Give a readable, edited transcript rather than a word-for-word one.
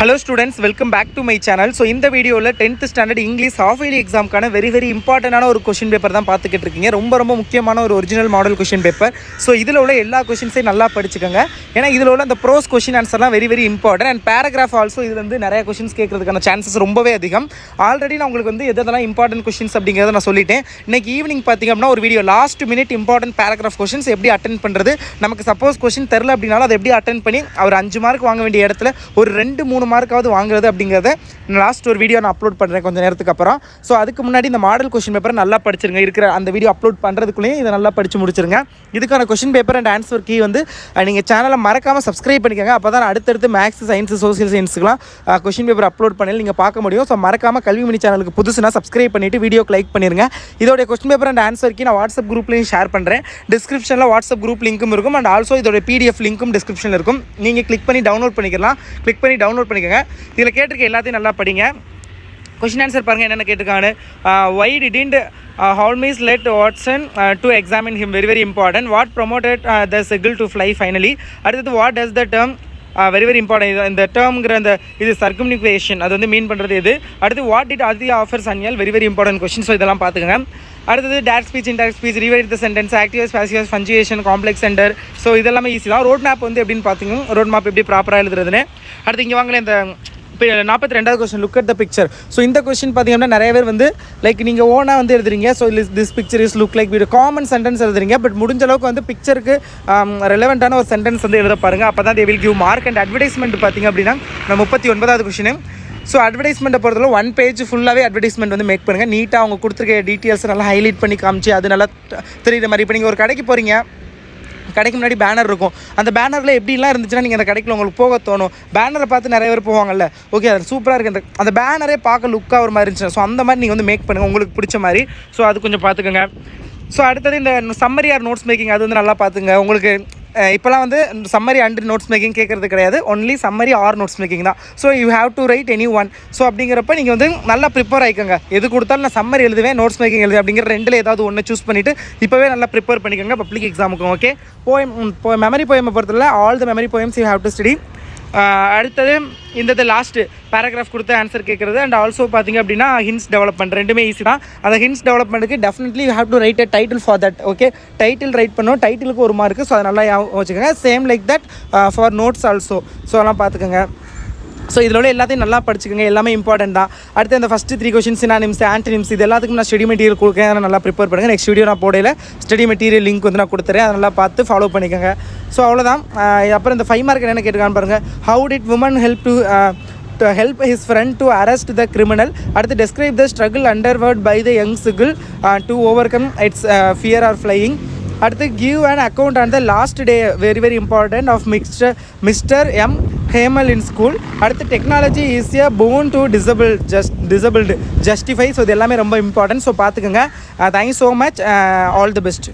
Hello students, welcome back to my channel. So இந்த வீடியோல 10th standard English half yearly examக்கான very important ஆன ஒரு question paper தான் பார்த்துக்கிட்டு இருக்கீங்க. ரொம்ப முக்கியமான ஒரு original model question paper. So இதுல உள்ள எல்லா क्वेश्चनஸையும் நல்லா படிச்சுக்கங்க. ஏனா இதுல உள்ள அந்த ப்ரோஸ் क्वेश्चन ஆன்சர்லாம் very important and paragraph also இதுல வந்து நிறைய क्वेश्चंस கேக்குறதுக்கான chances ரொம்பவே அதிகம். ஆல்ரெடி நான் உங்களுக்கு வந்து எதெல்லாம் இம்பார்ட்டன்ட் क्वेश्चंस அப்படிங்கறத நான் சொல்லிட்டேன். இன்னைக்கு ஈவினிங் பாத்தீங்க அப்படினா ஒரு video last minute important paragraph questions எப்படி அட்டெண்ட் பண்றது, நமக்கு சப்போஸ் क्वेश्चन தெரியல அப்படினால அதை எப்படி அட்டெண்ட் பண்ணி ஒரு 5 மார்க் வாங்க வேண்டிய இடத்துல ஒரு 2-3 மார்க்காவது வாங்குறது அப்படிங்கறத லாஸ்ட் ஒரு வீடியோ நான் அப்லோட் பண்றேன் கொஞ்ச நேரத்துக்கு அப்புறம். சோ அதுக்கு முன்னாடி இந்த மாடல் क्वेश्चन பேப்பரை நல்லா படிச்சிருங்க. இருக்கிற அந்த வீடியோ அப்லோட் பண்றதுக்குள்ளே இத நல்லா படிச்சு முடிச்சிருங்க. இதுக்கான question paper and answer key வந்து நீங்க சேனலை மறக்காம Subscribe பண்ணிக்கங்க. அப்பதான் அடுத்தடுத்து மேத்ஸ், சயின்ஸ், சோசியல் சயின்ஸ்க்குலாம் क्वेश्चन பேப்பர் அப்லோட் பண்ணி நீங்க பார்க்க முடியும். சோ மறக்காம கல்விமணி சேனலுக்கு புதுசுனா Subscribe பண்ணிட்டு வீடியோக்கு லைக் பண்ணிருங்க. இதோட question paper and answer key நான் வாட்ஸ்அப் குரூப்லயும் ஷேர் பண்றேன். டிஸ்கிரிப்ஷன்ல வாட்ஸ்அப் குரூப் லிங்க்கும் இருக்கும் அண்ட் ஆல்சோ இதோட PDF லிங்க்கும் டிஸ்கிரிப்ஷன்ல இருக்கும். நீங்க கிளிக் பண்ணி டவுன்லோட் பண்ணிக்கலாம். கிளிக் பண்ணி டவுன்லோட் பண்ணிக்கங்க. இதுல கேட்டிருக்க எல்லாத்தையும் நல்லா படிங்க. क्वेश्चन ஆன்சர் பாருங்க என்னென்ன கேட்டிருக்காங்க. why didn't Holmes let Watson to examine him? Very important. What promoted the seagull to fly finally? அடுத்து what does the term very important இந்த டேர்ம்ங்கற அந்த இது சர்க்கம்னிகுலேஷன் அது வந்து மீன் பண்றது எது? அடுத்து what did Aditya offer Sanyal? Very important question. So இதெல்லாம் பார்த்துக்கங்க. அடுத்தது direct speech, indirect speech, rewrite the sentence, active, passive, punctuation, complex centre. So இதெல்லாம் ஈஸி தான். ரோட் மேப் வந்து எப்படின்னு பார்த்தீங்க, ரோட் மேப் எப்படி ப்ராப்பராக எழுதுறதுன்னு. அடுத்து இங்கே வாங்கல இந்த 42வது question look at the picture. So இந்த क्वेश्चन பார்த்தீங்கன்னா நிறைய பேர் வந்து லைக் நீங்கள் ஓனாக வந்து எழுதுறீங்க. So this picture is look like video common sentence எழுதுறீங்க. பட் முடிஞ்ச அளவுக்கு வந்து பிக்சருக்கு ரெலவெண்ட்டான ஒரு சென்டென்ஸ் வந்து எழுத பாருங்கள். அப்போ தான் they will give mark. And advertisement பார்த்தீங்க அப்படின்னா 39வது क्वेश्चन. ஸோ அட்வர்டைஸ்மெண்ட்டை பொறுத்தவரை 1 பேஜ் ஃபுல்லாகவே அட்வர்டைஸ்மெண்ட் வந்து மேக் பண்ணுங்கள். நீட்டாக அவங்க கொடுத்துருக்க டீட்டெயில்ஸ் நல்லா ஹைலைட் பண்ணி காமிச்சு அது நல்லா தெரியுற மாதிரி. இப்போ நீங்கள் ஒரு கடைக்கு போகிறீங்க, கடைக்கு முன்னாடி பேனர் இருக்கும். அந்த பேனரில் எப்படிலாம் இருந்துச்சுன்னா நீங்கள் அந்த கடைக்குள்ள உங்களுக்கு போக தோணும். பேனரை பார்த்து நிறைய பேர் போவாங்கல்ல, ஓகே அது சூப்பராக இருக்குது, அந்த பேனரே பார்க்க லுக்காக ஒரு மாதிரி இருந்துச்சு. ஸோ அந்த மாதிரி நீங்கள் வந்து மேக் பண்ணுங்கள் உங்களுக்கு பிடிச்ச மாதிரி. ஸோ அது கொஞ்சம் பார்த்துக்கோங்க. ஸோ அடுத்தது இந்த சம்மரி ஆர் நோட்ஸ் மேக்கிங் அது வந்து நல்லா பார்த்துங்க. உங்களுக்கு இப்போலாம் வந்து சம்மரி அண்ட் நோட்ஸ் மேக்கிங் கேட்குறது கிடையாது, only summary or notes making தான். So you have to write any one. So அப்படிங்கிறப்ப நீங்கள் வந்து நல்லா ப்ரிப்பேர் ஆகிக்கோங்க. எது கொடுத்தாலும் நான் சம்மரி எழுதுவேன், நோட்ஸ் மேக்கிங் எழுதுவேன் அப்படிங்கிற ரெண்டில் ஏதாவது ஒன்று சூஸ் பண்ணிவிட்டு இப்போவே நல்லா ப்ரிப்பேர் பண்ணிக்கோங்க பப்ளிக் எக்ஸாமுக்கு. ஓகே, மெமரி போயமை பொறுத்தவரை all the memory poems you have to study. அடுத்தது இந்த லாஸ்ட்டு பேராகிராஃப் கொடுத்து ஆன்சர் கேட்குறது அண்ட் ஆல்சோ பார்த்திங்க அப்படின்னா ஹின்ஸ் டெவலப்மெண்ட் ரெண்டுமே ஈஸி தான். அந்த ஹின்ஸ் டெவலப்மெண்ட்டுக்கு definitely you have to write a title for that. Okay, title write பண்ணோம், டைட்டிலுக்கு 1 மார்க்கு. ஸோ அதை நல்லா வச்சுக்கோங்க. Same like that for notes also. So அதெல்லாம் பார்த்துக்கோங்க. ஸோ இதில் உள்ள எல்லாத்தையும் நல்லா படிச்சுக்கோங்க, எல்லாமே இம்பார்ட்டன்ட் தான். அடுத்து அந்த ஃபஸ்ட்டு 3 கொஷின்ஸ், சினானிம்ஸ், ஆன்டனிம்ஸ், இது எல்லாத்துக்கும் நான் ஸ்டடி மெட்டீரியல் கொடுக்குறேன். அதை நல்லா ப்ரிப்பேர் பண்ணுங்கள். நெக்ஸ்ட் வீடியோ நான் போடையில் ஸ்டடி மெட்டீரியல் லிங்க் வந்து நான் கொடுத்துறேன், அதை நல்லா பார்த்து ஃபாலோ பண்ணிக்கோங்க. ஸோ அவ்வளோதான். அப்புறம் இந்த 5 மார்க் என்னென்ன கேட்டுக்கான்னு பாருங்கள். How did women help to help his friend to arrest the criminal? அடுத்து describe the struggle underwent by the young seagull to overcome its fear of flying. அடுத்து give an account on the last day, very important, of Mr. M. Hemal in school. அடுத்து technology is a boon to disabled justify. So இது எல்லாமே ரொம்ப important. So பார்த்துக்கோங்க. Thank you so much. All the best.